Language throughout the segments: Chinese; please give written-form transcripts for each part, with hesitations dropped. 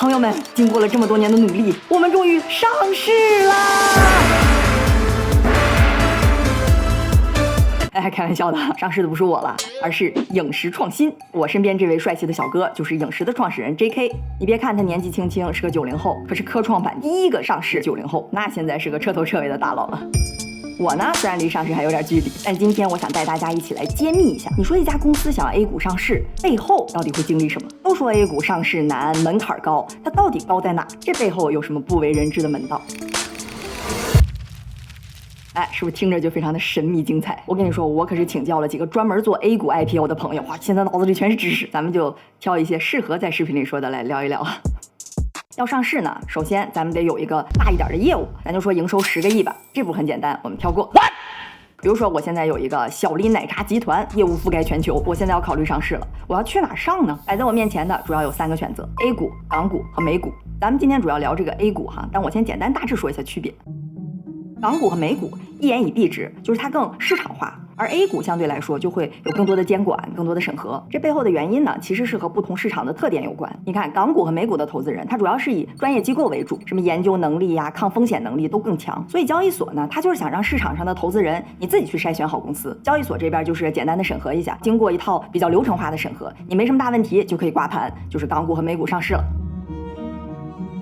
朋友们，经过了这么多年的努力，我们终于上市啦！哎，开玩笑的，上市的不是我了，而是影石创新。我身边这位帅气的小哥就是影石的创始人 JK。你别看他年纪轻轻，是个90后，可是科创板第一个上市90后，那现在是个彻头彻尾的大佬了。我呢，虽然离上市还有点距离，但今天我想带大家一起来揭秘一下，你说一家公司想要 A 股上市，背后到底会经历什么？都说 A 股上市难，门槛高，它到底高在哪？这背后有什么不为人知的门道？哎，是不是听着就非常的神秘精彩？我跟你说，我可是请教了几个专门做 A 股 IPO 的朋友，哇，现在脑子里全是知识，咱们就挑一些适合在视频里说的来聊一聊。要上市呢，首先咱们得有一个大一点的业务，咱就说营收10个亿吧，这步很简单，我们跳过。比如说我现在有一个小林奶茶集团，业务覆盖全球，我现在要考虑上市了，我要去哪上呢？摆在我面前的主要有3个选择 ：A 股、港股和美股。咱们今天主要聊这个 A 股哈，但我先简单大致说一下区别。港股和美股一言以蔽之，就是它更市场化，而 A 股相对来说就会有更多的监管、更多的审核。这背后的原因呢，其实是和不同市场的特点有关。你看，港股和美股的投资人，他主要是以专业机构为主，什么研究能力呀、抗风险能力都更强。所以交易所呢，它就是想让市场上的投资人你自己去筛选好公司。交易所这边就是简单的审核一下，经过一套比较流程化的审核，你没什么大问题就可以挂牌，就是港股和美股上市了。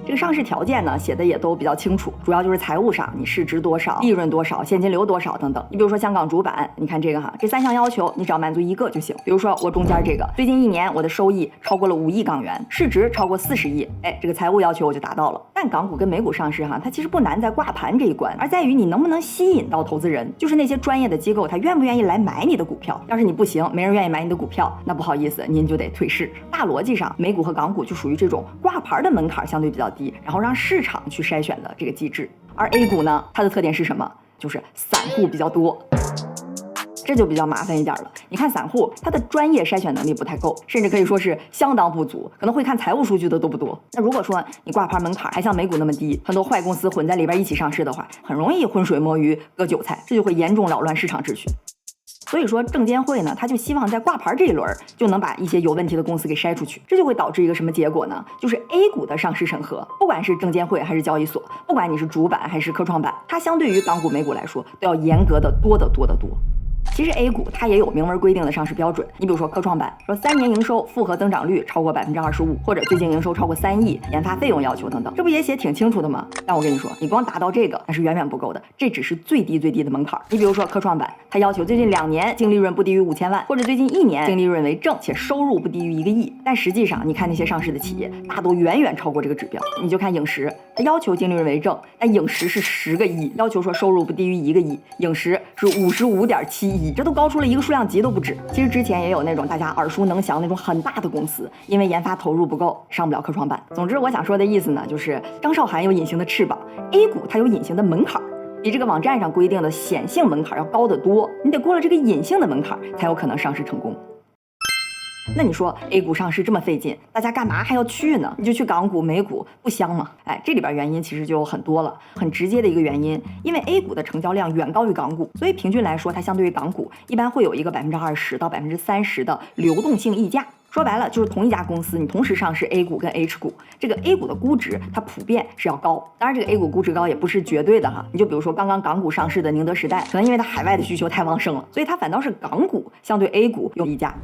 这个上市条件呢，写的也都比较清楚，主要就是财务上，你市值多少、利润多少、现金流多少等等。你比如说香港主板，你看这个哈，这3项要求你只要满足1个就行。比如说我中间这个，最近1年我的收益超过了5亿港元，市值超过40亿，哎，这个财务要求我就达到了。但港股跟美股上市哈，它其实不难在挂牌这一关，而在于你能不能吸引到投资人，就是那些专业的机构，他愿不愿意来买你的股票。要是你不行，没人愿意买你的股票，那不好意思，您就得退市。大逻辑上，美股和港股就属于这种挂牌的门槛相对比较低，然后让市场去筛选的这个机制。而 A 股呢，它的特点是什么？就是散户比较多，这就比较麻烦一点了。你看散户，他的专业筛选能力不太够，甚至可以说是相当不足，可能会看财务数据的都不多。那如果说你挂牌门槛还像美股那么低，很多坏公司混在里边一起上市的话，很容易浑水摸鱼、割韭菜，这就会严重扰乱市场秩序。所以说证监会呢，他就希望在挂牌这一轮就能把一些有问题的公司给筛出去，这就会导致一个什么结果呢？就是 A 股的上市审核，不管是证监会还是交易所，不管你是主板还是科创板，它相对于港股美股来说都要严格的多得多得多。其实 A 股它也有明文规定的上市标准，你比如说科创板说3年营收复合增长率超过25%，或者最近营收超过3亿，研发费用要求等等，这不也写挺清楚的吗？但我跟你说，你光达到这个那是远远不够的，这只是最低最低的门槛。你比如说科创板，它要求最近2年净利润不低于5000万，或者最近1年净利润为正且收入不低于1个亿。但实际上你看那些上市的企业，大都远远超过这个指标。你就看影石，它要求净利润为正，但影石是10个亿，要求说收入不低于1个亿，影石是55.7亿，这都高出了一个数量级都不止。其实之前也有那种大家耳熟能详那种很大的公司，因为研发投入不够，上不了科创板。总之我想说的意思呢，就是张韶涵有隐形的翅膀， A 股它有隐形的门槛，比这个网站上规定的显性门槛要高得多，你得过了这个隐性的门槛才有可能上市成功。那你说 A 股上市这么费劲，大家干嘛还要去呢？你就去港股美股不香吗？哎，这里边原因其实就有很多了。很直接的一个原因，因为 A 股的成交量远高于港股，所以平均来说它相对于港股一般会有一个20%到30%的流动性溢价。说白了就是同一家公司你同时上市 A 股跟 H 股，这个 A 股的估值它普遍是要高，当然这个 A 股估值高也不是绝对的哈。你就比如说刚刚港股上市的宁德时代，可能因为它海外的需求太旺盛了，所以它反倒是港股相对 A 股有溢价。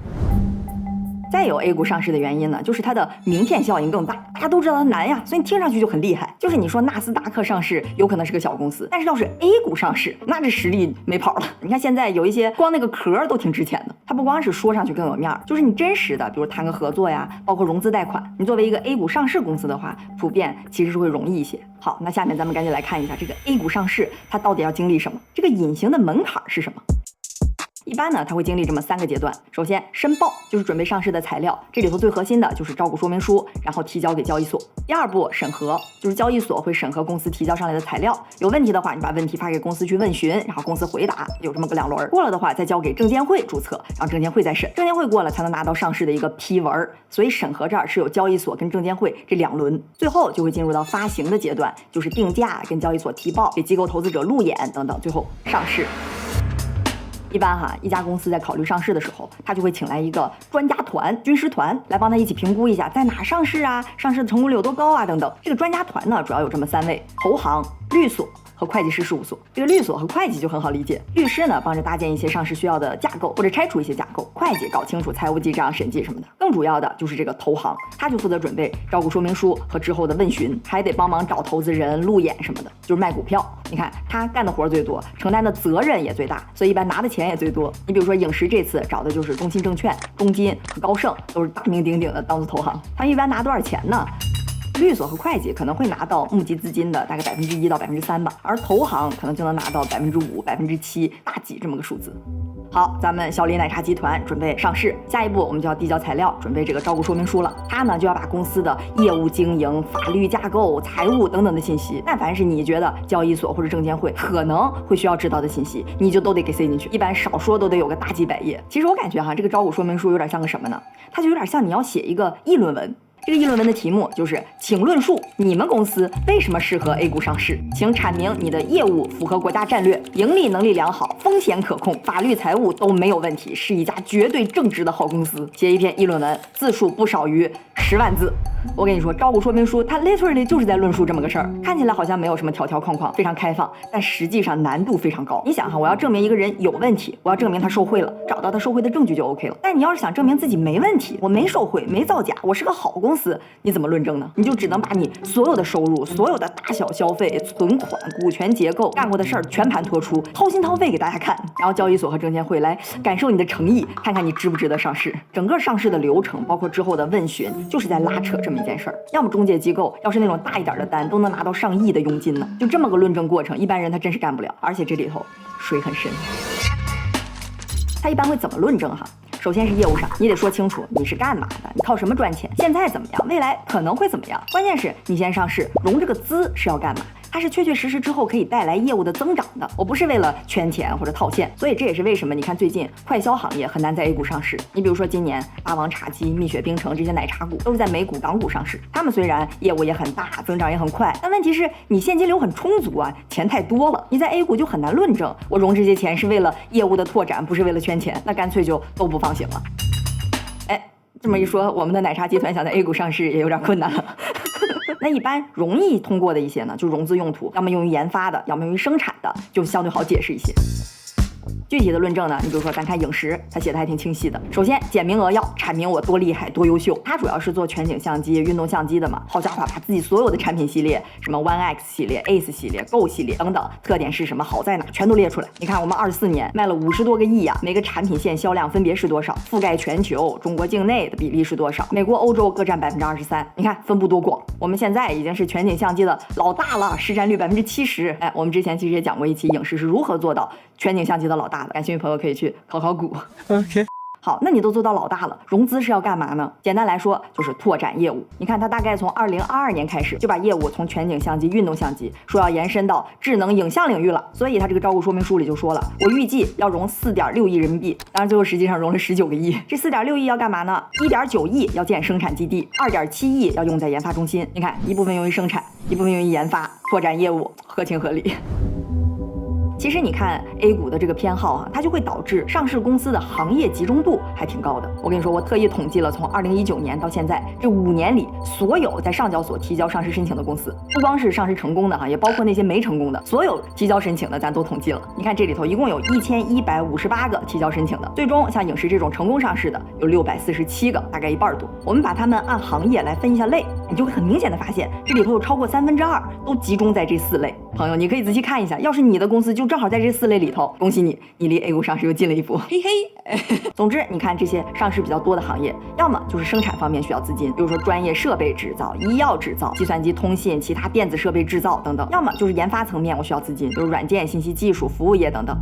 再有 A 股上市的原因呢，就是它的名片效应更大，大家都知道它难呀，所以你听上去就很厉害。就是你说纳斯达克上市有可能是个小公司，但是要是 A 股上市，那这实力没跑了。你看现在有一些光那个壳都挺值钱的，它不光是说上去更有面，就是你真实的，比如谈个合作呀，包括融资贷款，你作为一个 A 股上市公司的话，普遍其实是会容易一些。好，那下面咱们赶紧来看一下这个 A 股上市它到底要经历什么，这个隐形的门槛是什么。一般呢，它会经历这么3个阶段。首先，申报就是准备上市的材料，这里头最核心的就是招股说明书，然后提交给交易所。第2步，审核，就是交易所会审核公司提交上来的材料，有问题的话，你把问题发给公司去问询，然后公司回答，有这么个2轮。过了的话，再交给证监会注册，让证监会再审，证监会过了才能拿到上市的一个批文。所以审核这儿是有交易所跟证监会这2轮，最后就会进入到发行的阶段，就是定价、跟交易所提报、给机构投资者路演等等，最后上市。一般哈，一家公司在考虑上市的时候，他就会请来一个专家团、军师团来帮他一起评估一下在哪上市啊，上市的成功率有多高啊等等。这个专家团呢，主要有这么3位：投行、律所和会计师事务所。这个律所和会计就很好理解，律师呢帮着搭建一些上市需要的架构或者拆除一些架构，会计搞清楚财务记账、审计什么的。更主要的就是这个投行，他就负责准备招股说明书和之后的问询，还得帮忙找投资人、路演什么的，就是卖股票。你看他干的活最多，承担的责任也最大，所以一般拿的钱也最多。你比如说影视这次找的就是中信证券、中金和高盛，都是大名鼎鼎的当做投行。他一般拿多少钱呢？律所和会计可能会拿到募集资金的大概1%到3%吧，而投行可能就能拿到5%、7%，大几这么个数字。好，咱们小李奶茶集团准备上市，下一步我们就要递交材料，准备这个招股说明书了。他呢就要把公司的业务经营、法律架构、财务等等的信息，但凡是你觉得交易所或者证监会可能会需要知道的信息，你就都得给塞进去，一般少说都得有个大几百页。其实我感觉哈，这个招股说明书有点像个什么呢？它就有点像你要写一个议论文。这个议论文的题目就是，请论述你们公司为什么适合 A 股上市，请阐明你的业务符合国家战略，盈利能力良好，风险可控，法律财务都没有问题，是一家绝对正直的好公司。写一篇议论文，字数不少于10万字。我跟你说，招股说明书它 literally 就是在论述这么个事儿，看起来好像没有什么条条框框，非常开放，但实际上难度非常高。你想哈，我要证明一个人有问题，我要证明他受贿了，找到他受贿的证据就 OK 了。但你要是想证明自己没问题，我没受贿，没造假，我是个好公司，你怎么论证呢？你就只能把你所有的收入、所有的大小消费、存款、股权结构、干过的事儿全盘托出，掏心掏肺给大家看，然后交易所和证监会来感受你的诚意，看看你值不值得上市。整个上市的流程，包括之后的问询，就是在拉扯这么一件事儿。要么中介机构要是那种大一点的单，都能拿到上亿的佣金呢。就这么个论证过程，一般人他真是干不了，而且这里头水很深。他一般会怎么论证哈？首先是业务上，你得说清楚你是干嘛的，你靠什么赚钱，现在怎么样，未来可能会怎么样。关键是你先上市，融这个资是要干嘛？它是确确实实之后可以带来业务的增长的。我不是为了圈钱或者套现，所以这也是为什么你看最近快消行业很难在 A 股上市。你比如说今年霸王茶姬、蜜雪冰城这些奶茶股都是在美股、港股上市，他们虽然业务也很大，增长也很快，但问题是你现金流很充足啊，钱太多了，你在 A 股就很难论证我融这些钱是为了业务的拓展，不是为了圈钱，那干脆就都不放行了。哎，这么一说，我们的奶茶集团想在 A 股上市也有点困难了。那一般容易通过的一些呢，就融资用途，要么用于研发的，要么用于生产的，就相对好解释一些。具体的论证呢，你比如说咱看影视，它写的还挺清晰的。首先简明扼要，阐明我多厉害多优秀。它主要是做全景相机、运动相机的嘛，好家伙，把自己所有的产品系列，什么 One X 系列、Ace 系列、Go 系列等等，特点是什么，好在哪，全都列出来。你看我们24年卖了50多个亿呀，每个产品线销量分别是多少，覆盖全球，中国境内的比例是多少，美国、欧洲各占23%。你看分布多广，我们现在已经是全景相机的老大了，市占率70%。哎，我们之前其实也讲过一期影视是如何做到全景相机的老大的，感兴趣朋友可以去考考股。OK。好，那你都做到老大了，融资是要干嘛呢？简单来说就是拓展业务。你看它大概从2022年开始就把业务从全景相机、运动相机说要延伸到智能影像领域了，所以它这个招股说明书里就说了，我预计要融4.6亿人民币，当然最后实际上融了19个亿。这4.6亿要干嘛呢？1.9亿要建生产基地，2.7亿要用在研发中心。你看，一部分用于生产，一部分用于研发，拓展业务，合情合理。其实你看 A 股的这个偏好啊，它就会导致上市公司的行业集中度还挺高的。我跟你说，我特意统计了从2019年到现在这5年里，所有在上交所提交上市申请的公司，不光是上市成功的哈，也包括那些没成功的，所有提交申请的咱都统计了。你看这里头一共有1158个提交申请的，最终像影视这种成功上市的有647个，大概1半多。我们把它们按行业来分一下类，你就会很明显的发现，这里头有超过2/3都集中在这4类。朋友，你可以仔细看一下，要是你的公司就正好在这4类里头，恭喜你，你离 A 股上市又近了一步，嘿嘿。总之，你看这些上市比较多的行业，要么就是生产方面需要资金，比如说专业设备制造、医药制造、计算机通信、其他电子设备制造等等；要么就是研发层面我需要资金，比如软件、信息技术、服务业等等。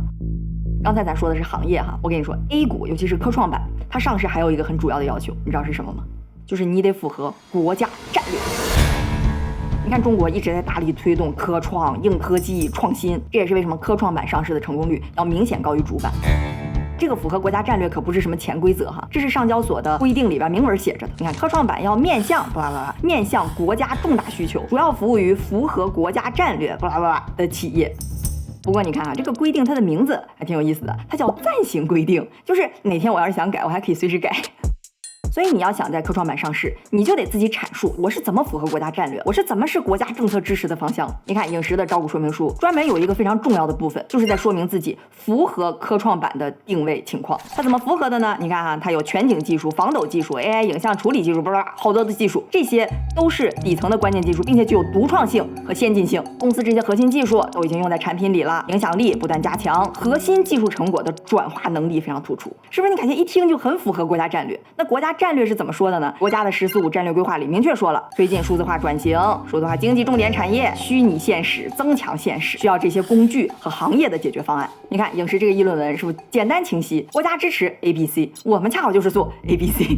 刚才咱说的是行业哈，我跟你说 ，A 股尤其是科创板，它上市还有一个很主要的要求，你知道是什么吗？就是你得符合国家战略。你看中国一直在大力推动科创、硬科技、创新，这也是为什么科创板上市的成功率要明显高于主板。这个符合国家战略可不是什么潜规则哈，这是上交所的规定里边明文写着的。你看科创板要面向面向国家重大需求，主要服务于符合国家战略的企业。不过你看啊，这个规定它的名字还挺有意思的，它叫暂行规定，就是哪天我要是想改，我还可以随时改。所以你要想在科创板上市，你就得自己阐述我是怎么符合国家战略，我是怎么是国家政策支持的方向。你看影视的招股说明书专门有一个非常重要的部分，就是在说明自己符合科创板的定位情况。它怎么符合的呢？你看啊，它有全景技术、防抖技术、AI 影像处理技术，好多的技术，这些都是底层的关键技术，并且具有独创性和先进性。公司这些核心技术都已经用在产品里了，影响力不断加强，核心技术成果的转化能力非常突出，是不是？你感觉一听就很符合国家战略？那国家战略是怎么说的呢？国家的“十四五”战略规划里明确说了，推进数字化转型、数字化经济重点产业、虚拟现实、增强现实，需要这些工具和行业的解决方案。你看影视这个议论文是不是简单清晰？国家支持 ABC， 我们恰好就是做 ABC。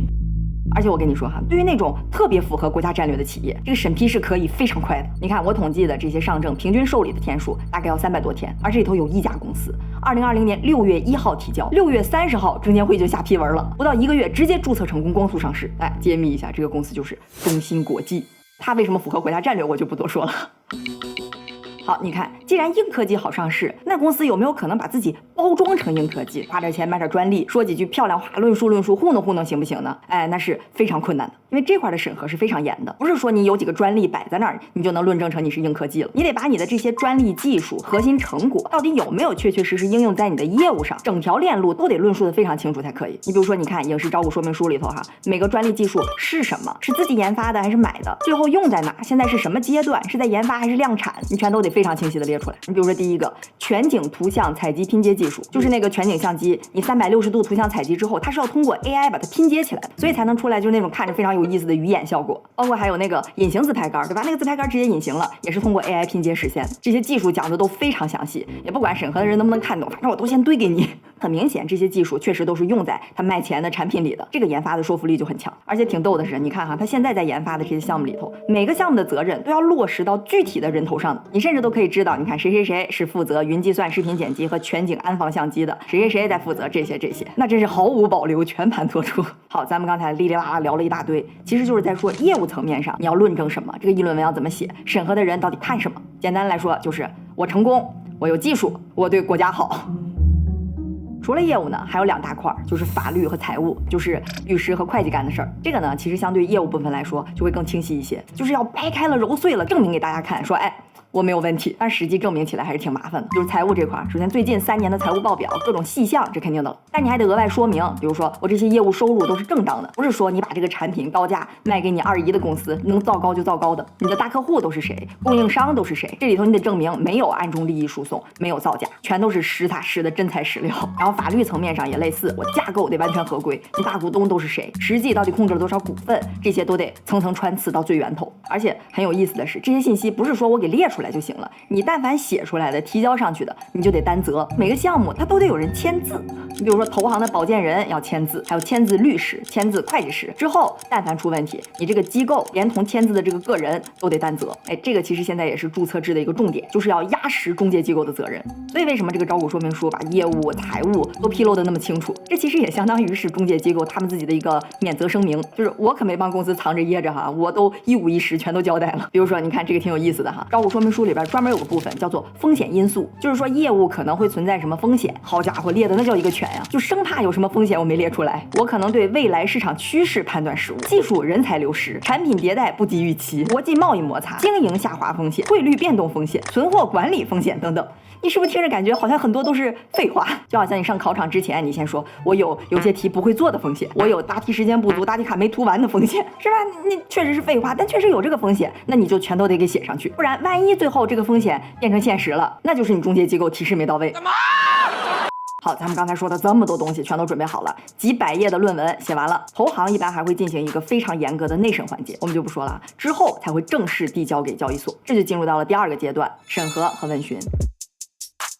而且我跟你说哈，对于那种特别符合国家战略的企业，这个审批是可以非常快的。你看我统计的这些上证平均受理的天数大概要300多天，而这里头有一家公司，2020年6月1号提交，6月30号证监会就下批文了，不到1个月直接注册成功，光速上市。来揭秘一下，这个公司就是中芯国际。它为什么符合国家战略，我就不多说了。好，你看，既然硬科技好上市，那公司有没有可能把自己包装成硬科技，花点钱买点专利，说几句漂亮话，论述糊弄行不行呢？哎，那是非常困难的，因为这块的审核是非常严的，不是说你有几个专利摆在那儿，你就能论证成你是硬科技了。你得把你的这些专利技术、核心成果到底有没有确实应用在你的业务上，整条链路都得论述的非常清楚才可以。你比如说，你看影视招股说明书里头哈，每个专利技术是什么，是自己研发的还是买的，最后用在哪，现在是什么阶段，是在研发还是量产，你全都得非常清晰的列出来。你比如说第一个全景图像采集拼接技术，就是那个全景相机，你360度图像采集之后，它是要通过 AI 把它拼接起来的，所以才能出来就是那种看着非常有意思的鱼眼效果。包括还有那个隐形自拍杆，对吧？那个自拍杆直接隐形了，也是通过 AI 拼接实现的。这些技术讲的都非常详细，也不管审核的人能不能看懂，反正我都先堆给你。很明显，这些技术确实都是用在他卖钱的产品里的，这个研发的说服力就很强。而且挺逗的是，你看哈，他现在在研发的这些项目里头，每个项目的责任都要落实到具体的人头上的，你甚至都可以知道，你看谁是负责云计算、视频剪辑和全景安防相机的，谁在负责这些，那真是毫无保留，全盘托出。好，咱们刚才哩哩啦啦聊了一大堆，其实就是在说业务层面上你要论证什么，这个议论文要怎么写，审核的人到底看什么。简单来说，就是我成功，我有技术，我对国家好。除了业务呢，还有2大块，就是法律和财务，就是律师和会计干的事儿。这个呢，其实相对业务部分来说就会更清晰一些，就是要掰开了揉碎了证明给大家看，说哎，我没有问题，但实际证明起来还是挺麻烦的。就是财务这块，首先最近3年的财务报表各种细项，这肯定的，但你还得额外说明，比如说我这些业务收入都是正当的，不是说你把这个产品高价卖给你2亿的公司，能造高就造高的。你的大客户都是谁，供应商都是谁，这里头你得证明没有暗中利益输送，没有造假，全都是实打实的真材实料。然后法律层面上也类似，我架构得完全合规，你大股东都是谁，实际到底控制了多少股份，这些都得层层穿刺到最源头。而且很有意思的是，这些信息不是说我给列出来就行了，你但凡写出来的提交上去的，你就得担责。每个项目它都得有人签字，你比如说投行的保荐人要签字，还有签字律师、签字会计师，之后但凡出问题，你这个机构连同签字的这个个人都得担责。哎，这个其实现在也是注册制的一个重点，就是要压实中介机构的责任。所以为什么这个招股说明书把业务、财务都披露的那么清楚，这其实也相当于是中介机构他们自己的一个免责声明，就是我可没帮公司藏着掖着哈，我都一五一十全都交代了。比如说你看这个挺有意思的哈，招股说明书里边专门有个部分叫做风险因素，就是说业务可能会存在什么风险，好家伙列的那叫一个全呀，就生怕有什么风险我没列出来。我可能对未来市场趋势判断失误，技术人才流失，产品迭代不及预期，国际贸易摩擦，经营下滑风险，汇率变动风险，存货管理风险等等。你是不是听着感觉好像很多都是废话？就好像你上考场之前，你先说我有些题不会做的风险，我有答题时间不足、答题卡没涂完的风险，是吧？你确实是废话，但确实有这个风险，那你就全都得给写上去，不然万一最后这个风险变成现实了，那就是你中介机构提示没到位。好，咱们刚才说的这么多东西全都准备好了，几百页的论文写完了，投行一般还会进行一个非常严格的内审环节，我们就不说了，之后才会正式递交给交易所，这就进入到了第2个阶段，审核和问询。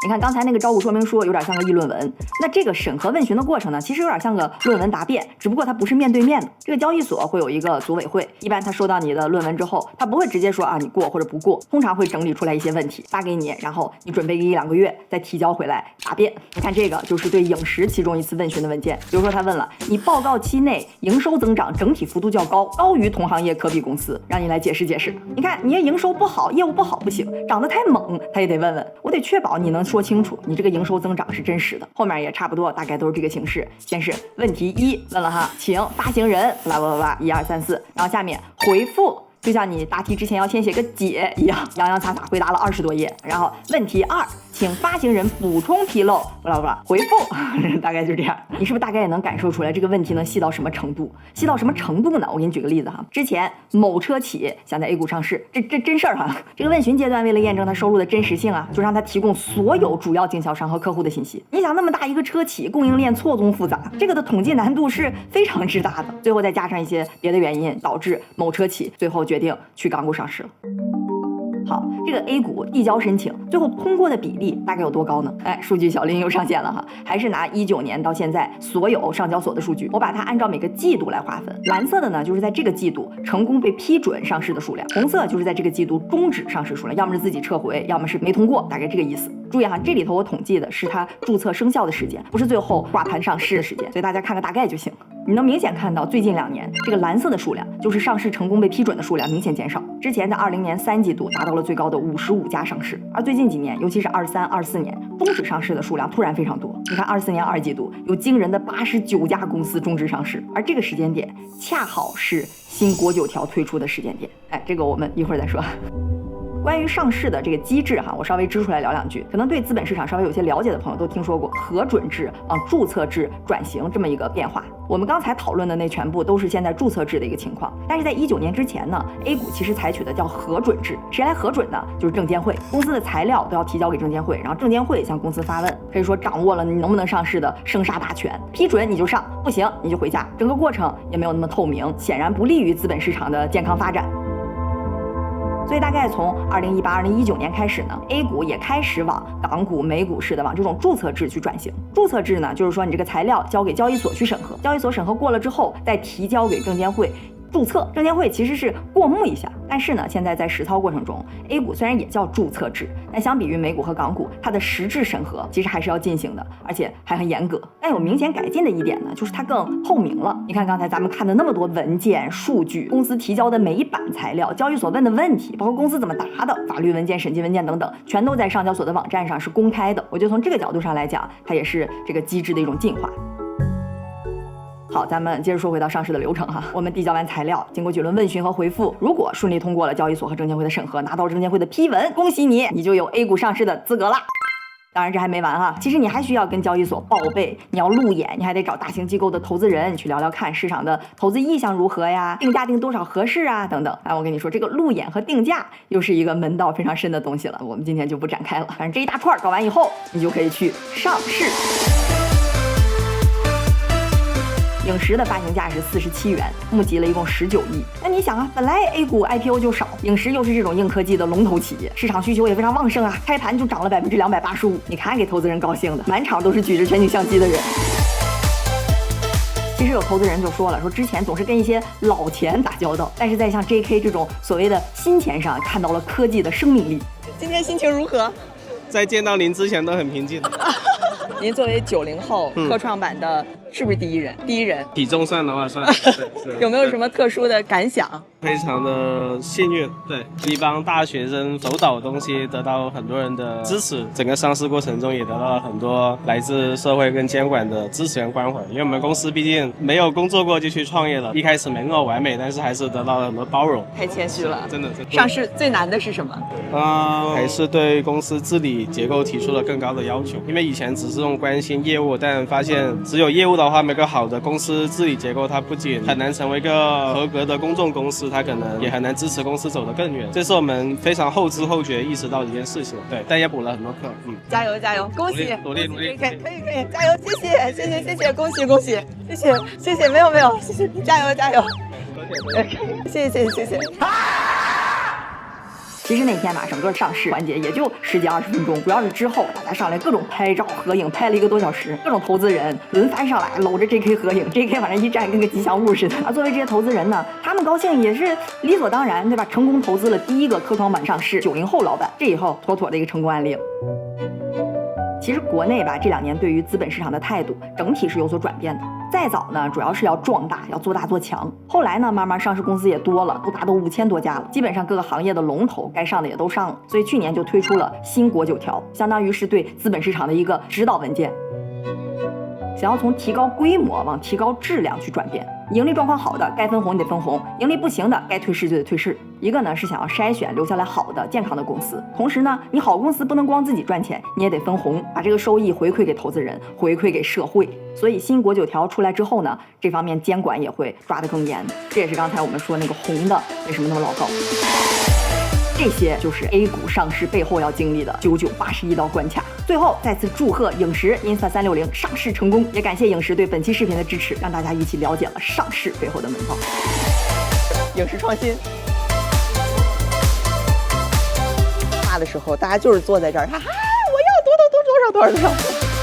你看刚才那个招股说明书有点像个议论文，那这个审核问询的过程呢，其实有点像个论文答辩，只不过它不是面对面的。这个交易所会有一个组委会，一般他收到你的论文之后，他不会直接说啊你过或者不过，通常会整理出来一些问题发给你，然后你准备1-2个月再提交回来答辩。你看这个就是对影视其中一次问询的文件，比如说他问了你报告期内营收增长整体幅度较高，高于同行业可比公司，让你来解释解释。你看你营收不好，业务不好不行，涨得太猛，他也得问问，我得确保你能说说清楚你这个营收增长是真实的。后面也差不多，大概都是这个形式。先是问题1问了哈，请发行人blah blah blah 1 2 3 4，然后下面回复。就像你答题之前要先写个解一样，洋洋洒洒回答了20多页。然后问题2，请发行人补充纰漏，不啦不啦，回复，大概就这样。你是不是大概也能感受出来这个问题能细到什么程度？细到什么程度呢？我给你举个例子哈，之前某车企想在 A 股上市，这真事儿哈。这个问询阶段为了验证它收入的真实性啊，就让它提供所有主要经销商和客户的信息。你想那么大一个车企，供应链错综复杂，这个的统计难度是非常之大的。最后再加上一些别的原因，导致某车企最后决定去港股上市了。好，这个 A 股递交申请最后通过的比例大概有多高呢？哎，数据小林又上线了哈，还是拿19年到现在所有上交所的数据，我把它按照每个季度来划分。蓝色的呢，就是在这个季度成功被批准上市的数量；红色就是在这个季度终止上市数量，要么是自己撤回，要么是没通过，大概这个意思。注意哈，这里头我统计的是它注册生效的时间，不是最后挂牌上市的时间，所以大家看个大概就行。你能明显看到最近2年这个蓝色的数量，就是上市成功被批准的数量明显减少。之前在20年3季度达到了最高的55家上市，而最近几年，尤其是23、24年，终止上市的数量突然非常多。你看24年2季度有惊人的89家公司终止上市，而这个时间点恰好是新国9条推出的时间点。哎，这个我们一会儿再说。关于上市的这个机制哈，我稍微支出来聊2句。可能对资本市场稍微有些了解的朋友都听说过核准制注册制转型这么一个变化。我们刚才讨论的那全部都是现在注册制的一个情况，但是在19年之前呢 ，A 股其实采取的叫核准制。谁来核准呢？就是证监会，公司的材料都要提交给证监会，然后证监会向公司发问，可以说掌握了你能不能上市的生杀大权。批准你就上，不行你就回家。整个过程也没有那么透明，显然不利于资本市场的健康发展。所以大概从2018、2019年开始呢 ，A 股也开始往港股、美股似的往这种注册制去转型。注册制呢，就是说你这个材料交给交易所去审核，交易所审核过了之后，再提交给证监会注册。证监会其实是过目一下，但是呢，现在在实操过程中 ，A 股虽然也叫注册制，但相比于美股和港股，它的实质审核其实还是要进行的，而且还很严格。但有明显改进的一点呢，就是它更透明了。你看刚才咱们看的那么多文件、数据，公司提交的每一版材料，交易所问的问题，包括公司怎么答的，法律文件、审计文件等等，全都在上交所的网站上是公开的。我觉得从这个角度上来讲，它也是这个机制的一种进化。好，咱们接着说回到上市的流程哈。我们递交完材料，经过几轮问询和回复，如果顺利通过了交易所和证监会的审核，拿到证监会的批文，恭喜你，你就有 A 股上市的资格了。当然这还没完哈，其实你还需要跟交易所报备，你要路演，你还得找大型机构的投资人去聊聊看市场的投资意向如何呀，定价定多少合适啊等等。我跟你说，这个路演和定价又是一个门道非常深的东西了，我们今天就不展开了。反正这一大串搞完以后，你就可以去上市。影石的发行价是47元，募集了一共19亿。那你想啊，本来 A 股 IPO 就少，影石又是这种硬科技的龙头企业，市场需求也非常旺盛啊，开盘就涨了285%。你看给投资人高兴的，满场都是举着全景相机的人。其实有投资人就说了，说之前总是跟一些老钱打交道，但是在像 JK 这种所谓的新钱上看到了科技的生命力。今天心情如何？在见到您之前都很平静。您作为90后科创板的，是不是第一人？第一人，体重算的话算。有没有什么特殊的感想？非常的幸运，对，一帮大学生手导的东西得到很多人的支持，整个上市过程中也得到了很多来自社会跟监管的支持跟关怀。因为我们公司毕竟没有工作过就去创业了，一开始没那么完美，但是还是得到了很多包容。太谦虚了，真的。上市最难的是什么？还是对公司治理结构提出了更高的要求。因为以前只是用关心业务，但发现只有业务的话，没个好的公司治理结构，它不仅很难成为一个合格的公众公司，它可能也很难支持公司走得更远。这是我们非常后知后觉意识到的一件事情。对，但也补了很多课。加油加油，恭喜！努力，可以，加油！谢谢，恭喜！谢谢，没有，谢谢，加油！谢谢。其实那天吧，整个上市环节也就10几20分钟，主要是之后大家上来各种拍照合影，拍了1个多小时，各种投资人轮番上来搂着 JK 合影 ，JK 反正一站跟个吉祥物似的。而作为这些投资人呢，他们高兴也是理所当然，对吧？成功投资了第一个科创板上市90后老板，这以后妥妥的一个成功案例了。其实国内吧这2年对于资本市场的态度整体是有所转变的。再早呢，主要是要壮大，要做大做强。后来呢，慢慢上市公司也多了，都达到5000多家了，基本上各个行业的龙头该上的也都上了。所以去年就推出了新国9条，相当于是对资本市场的一个指导文件。想要从提高规模往提高质量去转变，盈利状况好的该分红你得分红，盈利不行的该退市就得退市。一个呢是想要筛选留下来好的健康的公司，同时呢你好公司不能光自己赚钱，你也得分红，把这个收益回馈给投资人，回馈给社会。所以新国9条出来之后呢，这方面监管也会抓得更严，这也是刚才我们说那个红的为什么那么老高。这些就是 A 股上市背后要经历的9981道关卡。最后再次祝贺影石 Insta360上市成功，也感谢影石对本期视频的支持，让大家一起了解了上市背后的门道。影视创新大的时候，大家就是坐在这儿，哈哈，我要多少。